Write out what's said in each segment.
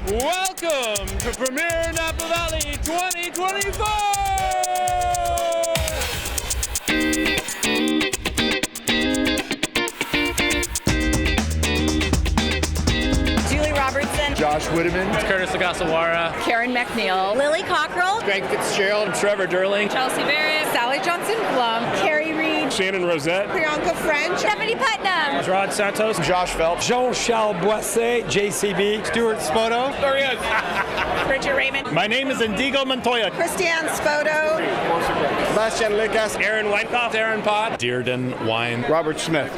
Welcome to Premiere Napa Valley 2024! Robertson, Josh Widaman, Kurtis, Ogasawara, Carrie MacNeil, Lily Coquerel, Greg Fitzgerald, Trevor, Durling, Chelsea Barrett, Sally Johnson Plum, Carrie Reed, Shannon Rosette, Priyanka French, Stephanie Putnam, Rod Santos, Josh Phelps, Jean-Charles Boisset, JCB, Stuart Spoto. There he is. Richard Raymond, My name is Indigo Montoya. Christiane Spoto, Bastian Lucas, Aaron Weinkoff, Aaron Pott, Dearden Wine, Robert Smith,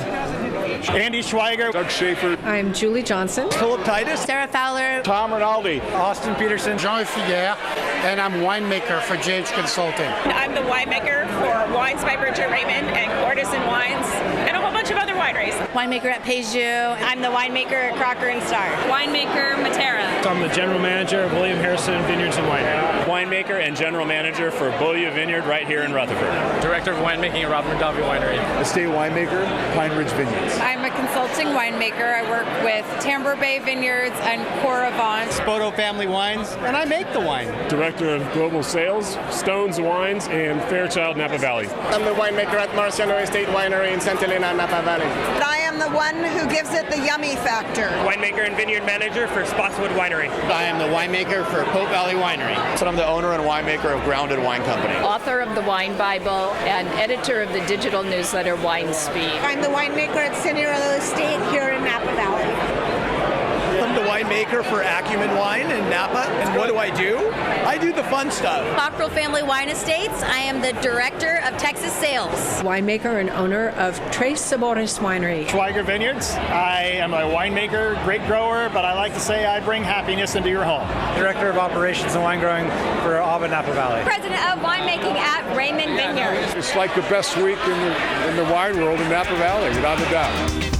Andy Schweiger, Doug Schaefer, I'm Julie Johnson. Philip Titus, Sarah Fowler, Tom Rinaldi, Austin Peterson, Jean Figuer, and I'm winemaker for James Consulting. I'm the winemaker for Wines by Richard Raymond and Kurtis and Wines and a whole bunch of other wineries. winemaker at Beaulieu. I'm the winemaker at Crocker and Starr. Winemaker Materra. I'm the general manager of William Harrison Vineyards and Winery. winemaker and general manager for Beaulieu Vineyard right here in Rutherford. Director of winemaking at Mondavi Winery. estate winemaker, Pine Ridge Vineyards. I'm a consulting winemaker. I work with Tambour Bay Vineyards and Coquerel. Spoto Family Wines, and I make the wine. Director of Global Sales, Stones Wines, and Fairchild Napa Valley. I'm the winemaker at Marciano Estate Winery in Santa Elena, Napa Valley. and I am the one who gives it the yummy factor. Winemaker and vineyard manager for Spotswood Winery. I am the winemaker for Pope Valley Winery. So I'm the owner and winemaker of Grounded Wine Company. Author of the Wine Bible and editor of the digital newsletter Wine Speed. I'm the winemaker at Cinderella Estate here in Napa Valley. I'm the winemaker for Acumen Wine in Napa. And what do? I do the fun stuff. Coquerel Family Wine Estates. I am the director of Texas Sales. Winemaker and owner of Tres Sabores Winery. Schweiger Vineyards. I am a winemaker, grape grower, but I like to say I bring happiness into your home. Director of operations and wine growing for Ava Napa Valley. President of winemaking at Raymond Vineyards. It's like the best week in the wine world in Napa Valley, without a doubt.